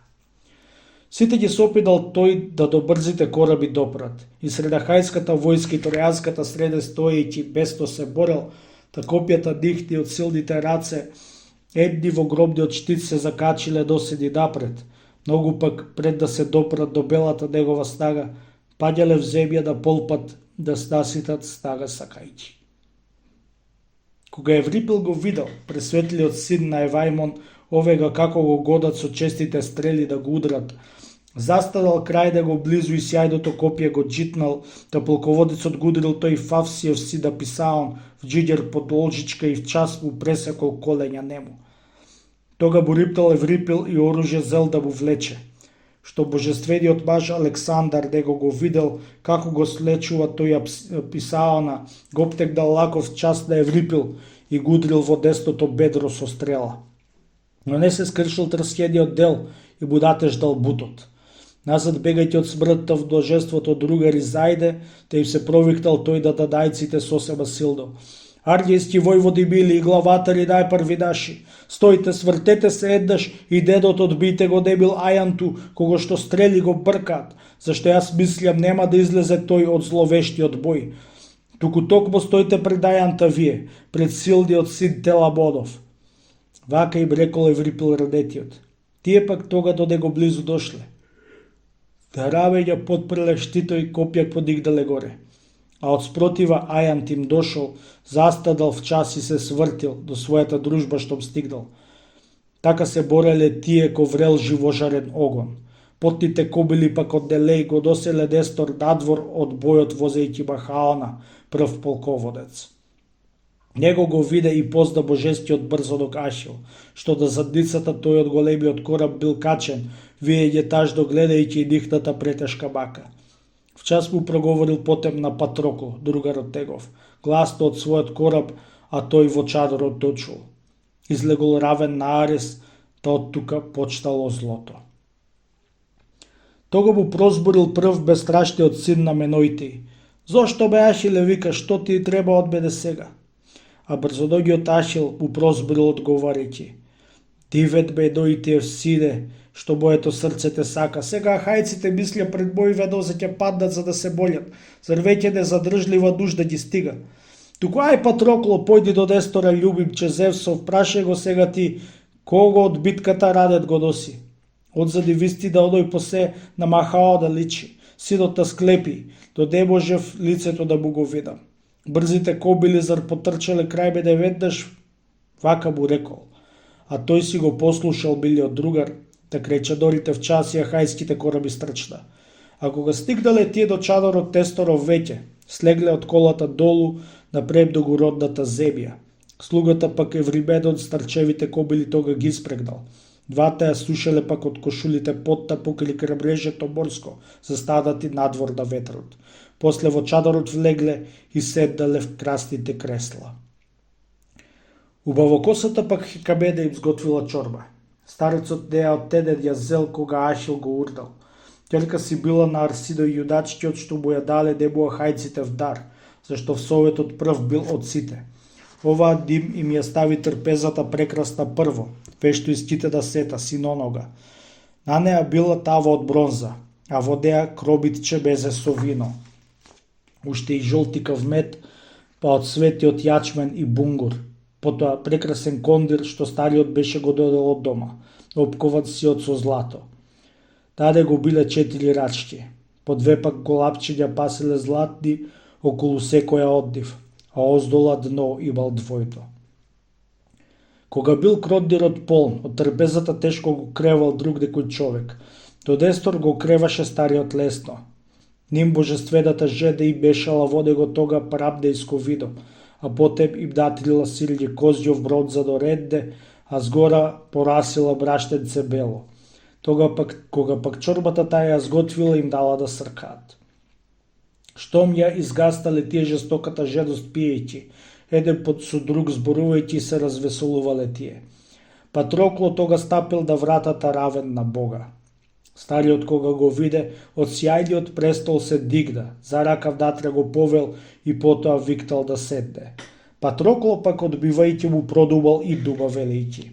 Сите ги сопидал тој да до брзите кораби допрат, и сред ахајската војска и тројанската среде стоејќи бесто се борел, та копјата дихти од силните раце, едни во гробниот штит се закачиле доседи напред, многу пак пред да се допрат до белата негова снага, паѓале в земја да полпат да наситат снага сакајќи. Кога Еврипил го видел, пресветлиот син на Евајмон, овега како го годат со честите стрели да го удрат, застанал крај него близу и сјајното копје го джитнал, та полководецот го удрил тој Фавсиев си да Писаон в джиѓер под Олжичка и в час му пресекол колења нему. Тога му риптал Еврипил и оружје зел да му влече. Што божествениот маж Александар него го видел како го слечува тој Писаона, го обтегнал лаков час на Еврипил и го удрил во десното бедро со стрела. Но не се скршил трскениот дел и му натеждал бутот. Назад бегајќи од смртта в блаженството другари зајде, те им се провикнал тој да дадајците сосема силно. Арѓијски војводи мили и главатари најпрви наши, стоите, свртете се еднаш и дедот одбите го дебил Ајанту, кого што стрели го бркаат, зашто јас мислям нема да излезе тој од зловештиот бој. Туку токму стоите пред Ајанта вие, пред силниот син Телабодов. Вака им рекол Еврипил ранетиот. Тие пак тога до него близу дошле. Да рамења подпреле штито и копја подигнале горе. А од спротива Ајант им дошол, застанал в час и се свртил до својата дружба штом стигнал. Така се бореле тие ко врел живожарен огон. Потните кобили пак од Делеј го доселе Нестор надвор од бојот возејќи Махаона, прв полководец. Него го виде и позна божестиот брзодок Ашил, што до задницата тој од големиот кораб бил качен, виење тажно гледајќи нихната претешка бака. В час му проговорил потем на Патрокл, другарот негов, гласно од својот кораб, а тој во чадорот дочул. Излегол равен на Арес, та од тука почнало злото. Тога му прозборил прв бестрашниот син на Менојти. Зошто бе Ашиле, вика, што ти треба од мене сега? А брзоногиот Ашил му прозборил одговарејќи. Дивет Менојтиев сине, што моето срце те сака. Сега хајците мисля пред мој ведозе ќе паднат за да се болјат, зар веќе незадржлива нужда ги стига. Туку ај Патрокло, појди до Нестора љубимче Зевсов, праше го сега ти, кого од битката ранет го носи. Одзади вистина оној посе на Махаона личи, синот на Склепи, до не можев лицето да му го видам. Брзите кобили зар потрчале крај мене веднаш, вака му рекол. А тој си го послушал билиот другар, так речадорите в час и ахајските кораби стрчна. А кога стигнале тие до чадорот Несторов веќе, слегле од колата долу напред до городната земја. Слугата пак Евримедон старчевите кобили тога ги испрегнал. Двата ја слушале пак од кошулите потта покри кребрежето морско, застанати надвор на ветрот. После во чадорот влегле и седнале в красните кресла. Убавокосата пак Хикамеда им сготвила чорба. Старецот не ја оттеден ја зел кога Ашил го урдал. Ќерка си била на Арсино и јудачкиот што му ја дале нему ахајците в дар, зашто в советот прв бил од сите. Оваа дим им ја стави трпезата прекрасна прво, вешто искитена сета, синонога. На неа била тава од бронза, а во неа кробитче безе со вино. Уште и жолтикав мед, па од светиот јачмен и бунгур. Потоа прекрасен кондир што стариот беше го додел од дома, опкован сиот со злато. Таде го биле 4 рачки, по 2 пак голапчиња паселе златни околу секоја од нив, а оздола дно имал двојто. Кога бил кондирот полн, од трпезата тешко го кревал друг некој човек, до Нестор го креваше стариот лесно. Ним божествената жена им бешала во него тога правдејско вино, а потем им натрила силни козјов бронза до редде, а згора порасила браштенце бело. Тога пак, кога пак чорбата таја ја сготвила, им дала да сркаат. Штом ја изгастале тие жестоката жедост пиејќи, еден со друг зборувајќи се развеселувале тие. Патрокло тога стапил да вратата равен на Бога. Стариот кога го виде, од сјајниот престол се дигна, заракав датре го повел и потоа виктал да седне. Патрокло пак одбивајќи му продувал и дума велејќи: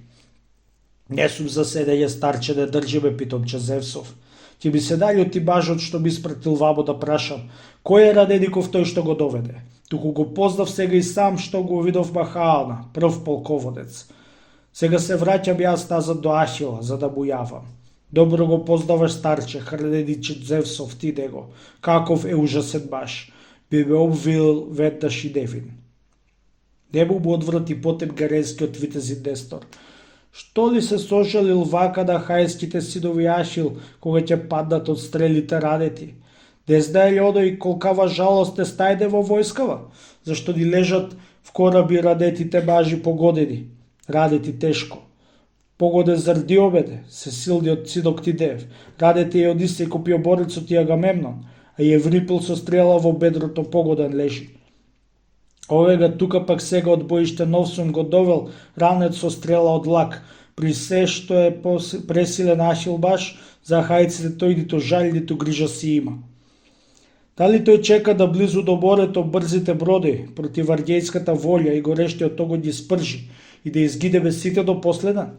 Не сум за седење, старче, да држиме питомче Зевсов. Ќе би се даљути бажот што би спратил вамо да прашам кој е Радеников тој што го доведе. Туку го познав сега и сам што го видов Махаана, прв полководец. Сега се враќам јас назад до Ахила, за да му јавам. Добро го познаваш, старче, Радениче Зевсов, ти него, каков е ужасен баш, би ме обвил веднаш и невин. Нему му одврати потем гаренскиот витез Нестор. Што ли се сожалил вака на хајските синови Ахил, кога ќе паднат од стрелите радети? Не знае ли оној колкава жалост не стајде во војскава? Зашто ни лежат в кораби радетите мажи погодени, радети тешко. Погоден Зардиобеде, се силниот синок Тидев, радете е Одисеј копиоборецот и Агамемнон, а Еврипил со стрела во бедрото погоден лежи. Овега тука пак сега од боиште Новсум го довел ранет со стрела од лак, при се што е пресилен Ахил баш, за хајците тој нито жаль, нито грижа си има. Дали тој чека да близу до морето брзите броди против аргејската волја и горештиот огоњ ги спржи и да изгидеме сите до последен?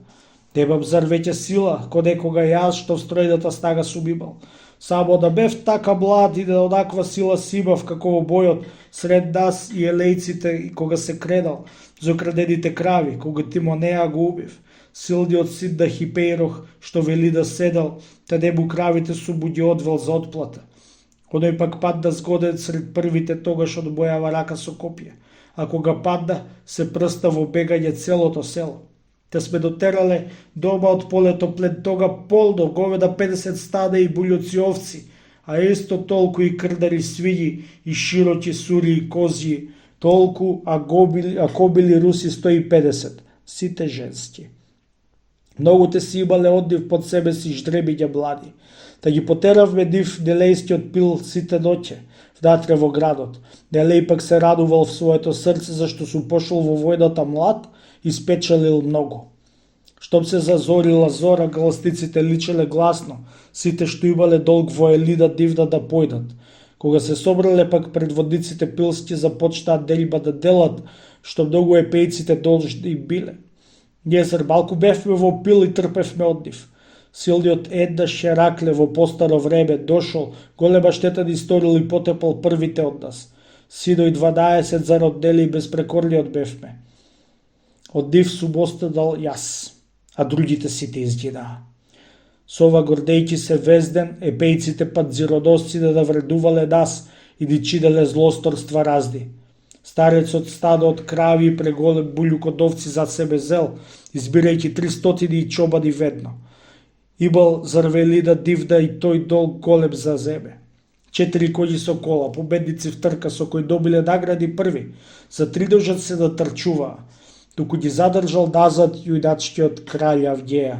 Немам зар веќе сила, ко некога јас што в стројната стага сум имал. Само да бев така млад и да одаква сила си имав како во бојот сред нас и елејците и кога се кредал за украдените крави, кога Тимонеа го убив. Силниот син на Хипеирох што вели да седал, та нему кравите сум му ги одвел за отплата. Оној пак падна згоден сред првите тогаш од бојава рака со копија, а кога падна се прста во бегање целото село. Те сме дотерале дома од полето плен тога полно, говеда 50 стада и буљоци овци, а исто толку и крдари свињи и широки сури и козји, толку, а кобили руси 150, сите женски. Многу те си имале од нив под себе си ждребиња млади, та ги потеравме нив Нелејскиот пил сите ноќе, внатре во градот. Нелеј пак се радувал в своето срце зашто сум пошол во војната млад и спечелил многу. Штом се зазорила зора, гласниците личеле гласно, сите што имале долг во Елида дивна да појдат. Кога се собрале пак предводниците пилски започнаа делба да делат, што многу епејците должни биле. Ние зар малку бевме во пил и трпевме од нив. Силниот еднаш Херакле во постаро време дошол, голема штета ни сторил и потепал првите од нас. Синој 12 зароднели и безпрекорниот бевме. Од нив сум останал јас, а другите сите изгинаа. Со ова гордејќи се везден, епејците падзиродосците да вредувале нас и ни чинеле злосторства разни. Старецот стадо од крави и преголем буљукодовци за себе зел, избирајќи 300 и чобади ведно. Имал зарвелина дивна и тој долг голем за земе. 4 коњи со кола, победници в трка со кои добиле награди први, за 3 дожат се натрчуваа, туку ги задржал назад јуначкиот краљ Авгеја.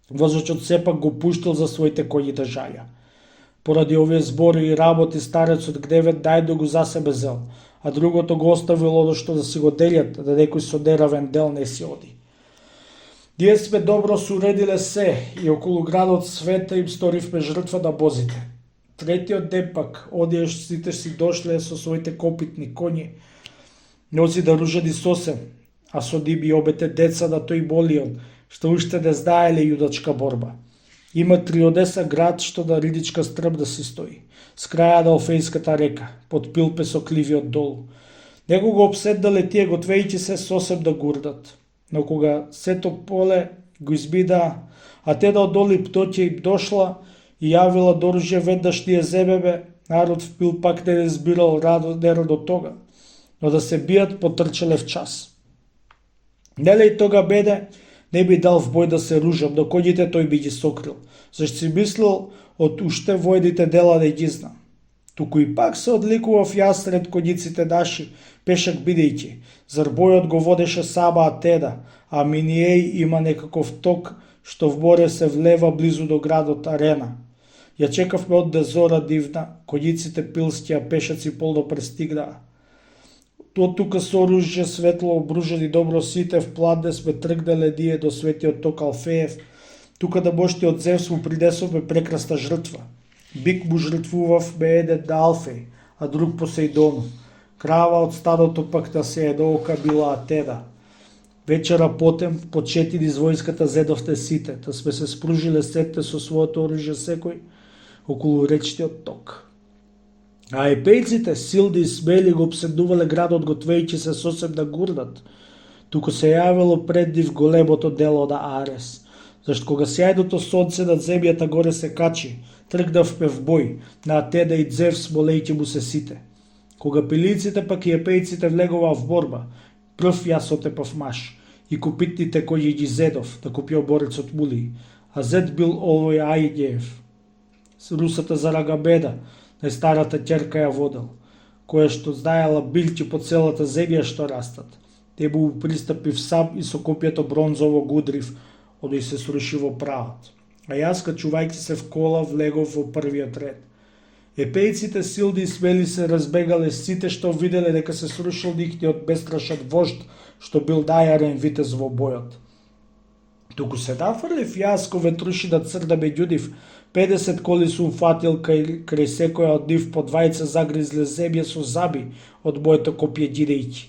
Возачот сепак го пуштил за своите коњи да жалја. Поради овие збори и работи старецот гневен најдо го за себе зел, а другото го оставил оно што да си го делят, да некој со неравен дел не си оди. Ние сме добро суредиле се и околу градот света им сторивме жртва на бозите. Третиот ден пак, оние сите си дошле со своите копитни коњи, носи наружени сосем, а со нив и обете деца на тој Молион, што уште не знаеле јудачка борба. Има 30 град што на ридичка стрм да си стои, с краја на Офејската река, под пил песокливиот долу. Него го обседнале тие готвејќи се сосем да гурдат. Но кога сето поле го избида, а те да одоли птоќе им дошла и јавила до оружје веднаш ние земеме, народ в пил пак не разбирал неродо тога, но да се бијат потрчале в час. Неле и тога беде, не би дал в бој да се ружам, но коњите тој би ги сокрил, зашто си мислил од уште војните дела не ги знам. Туку и пак се одликував јас сред коњиците наши, пешак бидејќи, зар бојот го водеше сама Атена, а Миниеј има некаков ток што в море се влева близу до градот Арена. Ја чекавме одде зора дивна, коњиците пилски, а пешаци полно пристигнаа. Од тука со оружје светло обружени добро сите в пладне сме тргнале ние до светиот ток Алфеев, тука да божтиот Зевс му принесовме прекрасна жртва. Бик му жртвувавме еден на Алфеј, а друг Посеидону. Крава од стадото пак на Сеедоука била Атена. Вечера потем, почетини из војската зедовте сите, да сме се спружиле сетте со своето оружје секој околу речниот ток. А епејците, силни и смели, го обседнувале градот, готвејќи се сосем да гурнат. Туку се јавило пред нив големото дело на Арес. Зашто кога сјајното сонце над земјата горе се качи, тргнавме в бој на Атена и Зевс, молејќи му се сите. Кога пилиците пак и епејците влеговаа в борба, прв јас отепав маш, и купитните кои ги зедов, да купио борецот Мули, а зед бил овој Ајдеев. Русата за Рагамеда, најстарата ќерка ја водел, која што знаела билки по целата земја што растат. Те му пристапив сам и со копјето бронзово гудрив, оној се сруши во правот. А јас, качувајќи се в кола, влегов во првиот ред. Епејците силни и смели се разбегале сите што виделе дека се срушил нихниот бестрашен вожд, што бил најарен витез во бојот. Туку се нафрлив јас ко ветрушина црна меѓу нив, 50 коли сум фатил крај секоја од нив по двајца загризле земја со заби од моето копје гирејќи.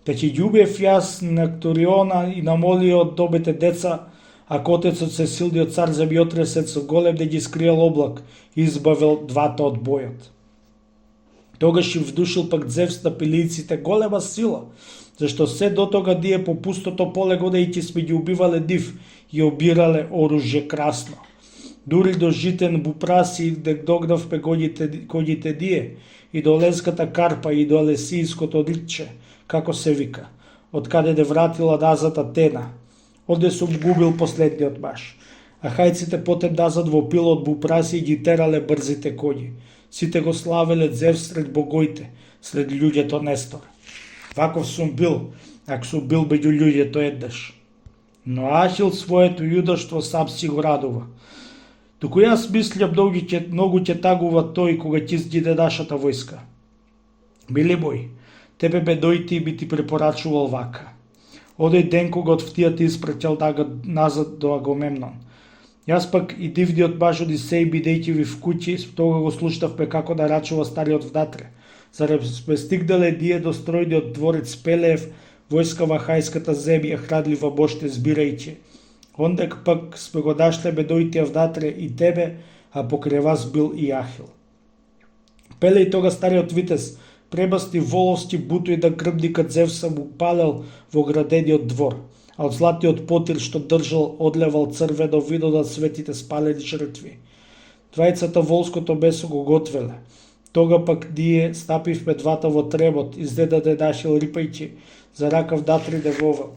Та ќе љубев јас на Ториона и намолио од добите деца, а котецот се силниот цар земјотресец со голем да ги скриел облак и избавил двата од бојот. Тогаш им вдушил пак Зевс на пилиците голема сила, зашто се до тога ние по пустото поле годејќи сме ги убивале нив и обирале оружје красно. Дури до житен Бупраси дек догнавме коњите ние и до Ленската Карпа и до Алесијското Риче, како се вика, од каде не вратила назад Атена. Онде сум губил последниот маш, а хајците потем назад во пилот Бупраси и ги терале брзите коњи. Сите го славеле Зевс сред богоите, сред луѓето Нестор. Ваков сум бил, ако сум бил меѓу луѓето еднаш. Но Ахил своето јудаштво сам си го радува. Туку јас мислям многу ќе тагува тој кога ќе изгине нашата војска. Мили мој, тебе ме дојти и би ти препорачувал вака. Одеј ден кога од втија ти испратил назад до Агамемнон. Јас пак и дивниот маж Одисеј, бидејќи ви в куќи, тога го слушнавме како нарачува стариот внатре. Зарем сме стигнале ние до стројниот дворец Пелеев, војска во хајската земја храдлива боште збирајќи. Ондек пак сме го нашле ме дојтија внатре и тебе, а покрај вас бил и Ахил. Пелеј тога стариот витез, пребасти воловски бутои на крмникот Зевса му палел во градениот двор, а од златиот потир што држал одлевал црвено вино на светите спалени жртви. Двајцата волското месо го готвеле. Тога пак ние стапивме двата во требот, изненаде Ахил рипајќи, за ракав натрине вовел.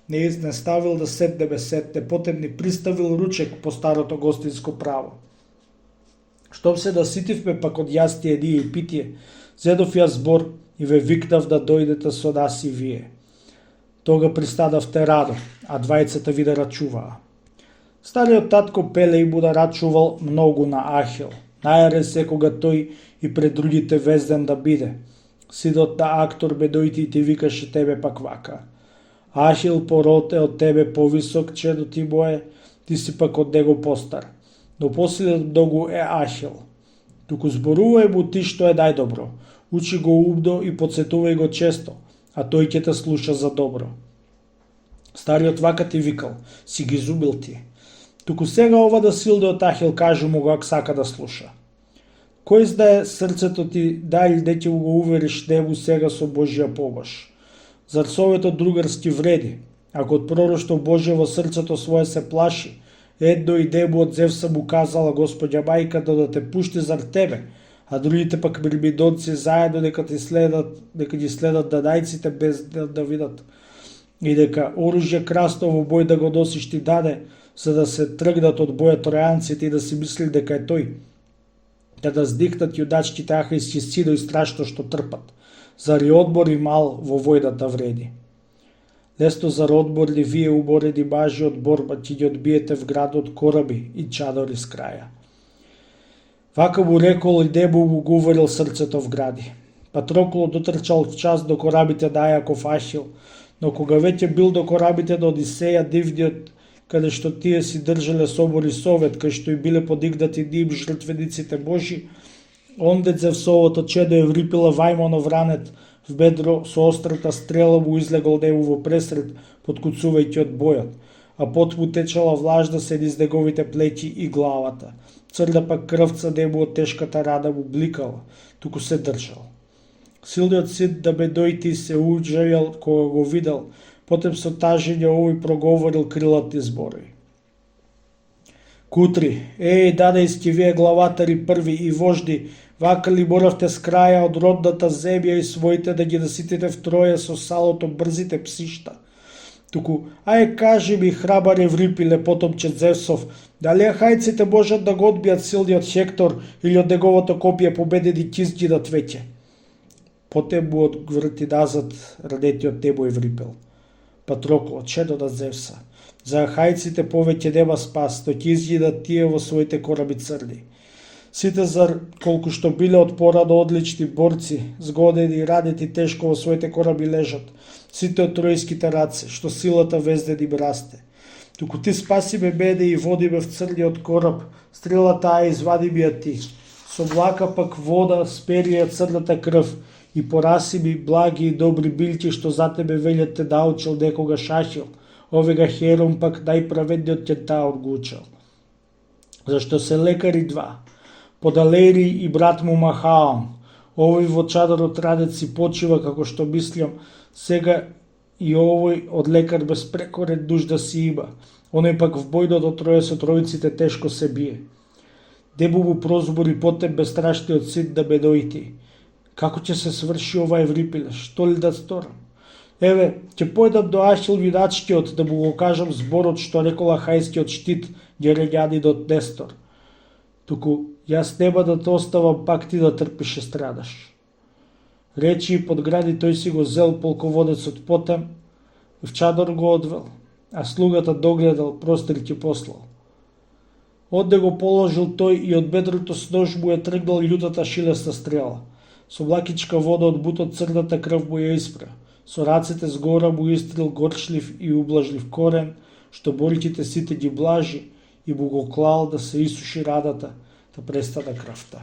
Не ставил да седнеме сетне, потем ни приставил ручек по старото гостинско право. Штом се наситивме пак од јастие ние и питие, зедов ја збор и ве викнав да дојдете со нас и вие. Тога пристанавте радо, а двајцата ви да рачуваа. Стариот татко Пелеј му да рачувал многу на Ахил, најарен секога тој и пред другите везден да биде. Синот на Актор ме дојти и ти викаше тебе пак вака. Ахил пород е од тебе повисок, чедо ти мое, ти си пак од него постар. Но посилен многу е Ахил. Туку зборувај му ти што е најдобро, учи го умно и подсетувај го често, а тој ќе те слуша за добро. Стариот вака ти викал, си ги изумил ти. Туку сега ова да силниот Ахил кажу му го ако сака да слуша. Кој знае срцето ти, дали не ќе го увериш нему сега со Божија помош. Зар советот другарски вреди, ако од пророштво Божие во срцето свое се плаши, едно и нему од Зевса му казала Господја мајка да те пушти зар тебе, а другите пак мирмидонци заедно дека ги следат данајците без да видат, и дека оружје красно во бој да го носиш ти даде, за да се тргнат од боја тројанците и да си мислили дека е тој, да здихнат јудачките ахајски синови страшно што трпат. Зар и одмор и мал во војната вреди? Лесно зар одмор ли вие уморени мажи од борба ќе ги одбиете в градот кораби и чадори с краја? Вака му рекол и Дебо му го уверил срцето в гради. Патрокло дотрчал час до корабите да ја фашил, но кога веќе бил до корабите до Одисеја дивдиот, каде што тие си држале собор и совет, кај што и биле подигнати ним жртвениците Божи, онде Зевсовото чедо Еврипила Вајмонов ранет в бедро со острата стрела му излегол нему во пресред, подкуцувајќи од бојот, а пот му течала влажда се низ неговите плеќи и главата. Црна пак крвца нему од тешката рана му бликала, туку се држал. Силниот син да Бедоити се уџавил кога го видел, потем со тажење овој проговорил крилати зборови. Кутри, дадејски вие главатари први и вожди, вака ли моравте с краја од родната земја и своите да ги наситите втроје со салото брзите псишта? Туку, кажи ми, храбар Еврипиле, потомче Зевсов, дали ахајците можат да го одбијат силниот Хектор или од неговото копие победени ќе изгинат веќе? Потем му одврти назад ранетиот нему Еврипел. Патрокло, чедо на Зевса, за ахајците повеќе нема спас, но ќе изгинат тие во своите кораби црни. Сите зар колку што биле од порано одлични борци, згодени и ранети тешко во своите кораби лежат, сите од тројските раце, што силата везден им расте. Туку ти спаси ме мене и води ме в црниот кораб, стрела таа извади ми ја ти. Со млака пак вода спери ја црната крв и пораси ми благи и добри билки што за тебе велјат те научил некога шашил, овега Хером пак најправедниот кентаур го учел. Зашто се лекари два, Подалери и брат му Махаон, овој во чадарот радец си почива како што мислам, сега и овој од лекар безпрекорен нужда си има, оној пак в бојното троје со тројците тешко се бие. Дебо му прозбори потем безстрашниот син да Бедоити. Како ќе се сврши ова Еврипиле, што ли да сторам? Еве, ќе појдам до Ахил Виначкиот да му го кажам зборот што рекол ахајскиот штит герењанинот Нестор. Туку, јас нема да те оставам пак ти да трпиш и страдаш. Речи и подгради тој си го зел полководецот потем, в чадор го одвел, а слугата догледал, простир ќе послал. Одде го положил тој и од бедрото с нож му е тргнал љутата шилеста стрела. Со млакичка вода од бутот црната крв му ја испра. Со рацете згора му истрил горчлив и ублажлив корен, што болките сите ги блажи, и му го клал да се исуши радата, да престана крвта.